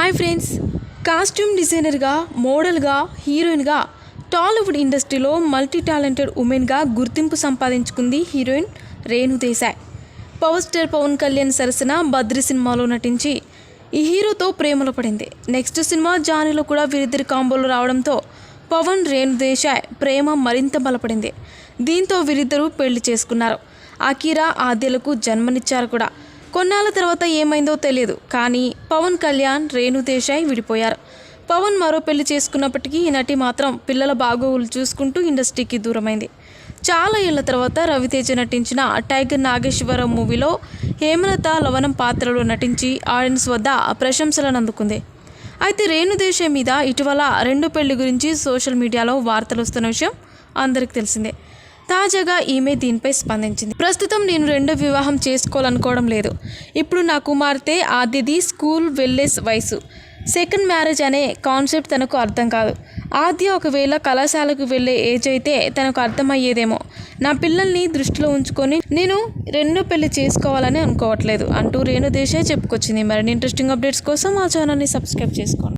Hi friends, costume డిజైనర్గా, మోడల్గా, హీరోయిన్గా టాలీవుడ్ ఇండస్ట్రీలో మల్టీ టాలెంటెడ్ ఉమెన్గా గుర్తింపు సంపాదించుకుంది heroine Renu Desai. Power star Pawan Kalyan సరసన బద్రి సినిమాలో నటించి ఈ హీరోతో ప్రేమలో పడింది. నెక్స్ట్ సినిమా జానీలో కూడా వీరిద్దరి కాంబోలో రావడంతో పవన్ రేణు దేశాయ్ ప్రేమ మరింత బలపడింది. దీంతో వీరిద్దరూ పెళ్లి చేసుకున్నారు. అకీరా ఆద్యలకు జన్మనిచ్చారు కూడా. కొన్నాళ్ళ తర్వాత ఏమైందో తెలియదు, కానీ పవన్ కళ్యాణ్ రేణు దేశాయ్ విడిపోయారు. పవన్ మరో పెళ్లి చేసుకున్నప్పటికీ ఈ నటి మాత్రం పిల్లల బాగోగులు చూసుకుంటూ ఇండస్ట్రీకి దూరమైంది. చాలా ఏళ్ల తర్వాత రవితేజ నటించిన టైగర్ నాగేశ్వరరావు మూవీలో హేమలత లవణం పాత్రలో నటించి ఆడియన్స్ వద్ద ప్రశంసలను అందుకుంది. అయితే రేణు దేశాయ్ మీద ఇటీవల రెండో పెళ్లి గురించి సోషల్ మీడియాలో వార్తలు వస్తున్న విషయం అందరికీ తెలిసిందే. తాజాగా ఈమె దీనిపై స్పందించింది. ప్రస్తుతం నేను రెండో వివాహం చేసుకోవాలనుకోవడం లేదు. ఇప్పుడు నా కుమార్తె ఆద్యది స్కూల్ వెళ్ళే వయసు. సెకండ్ మ్యారేజ్ అనే కాన్సెప్ట్ తనకు అర్థం కాదు. ఆద్య ఒకవేళ కళాశాలకు వెళ్ళే ఏజ్ అయితే తనకు అర్థమయ్యేదేమో. నా పిల్లల్ని దృష్టిలో ఉంచుకొని నేను రెండో పెళ్లి చేసుకోవాలని అనుకోవట్లేదు అంటూ రేణు దేశాయ్ చెప్పుకొచ్చింది. మరిన్ని ఇంట్రెస్టింగ్ అప్డేట్స్ కోసం మా ఛానల్ని సబ్స్క్రైబ్ చేసుకోండి.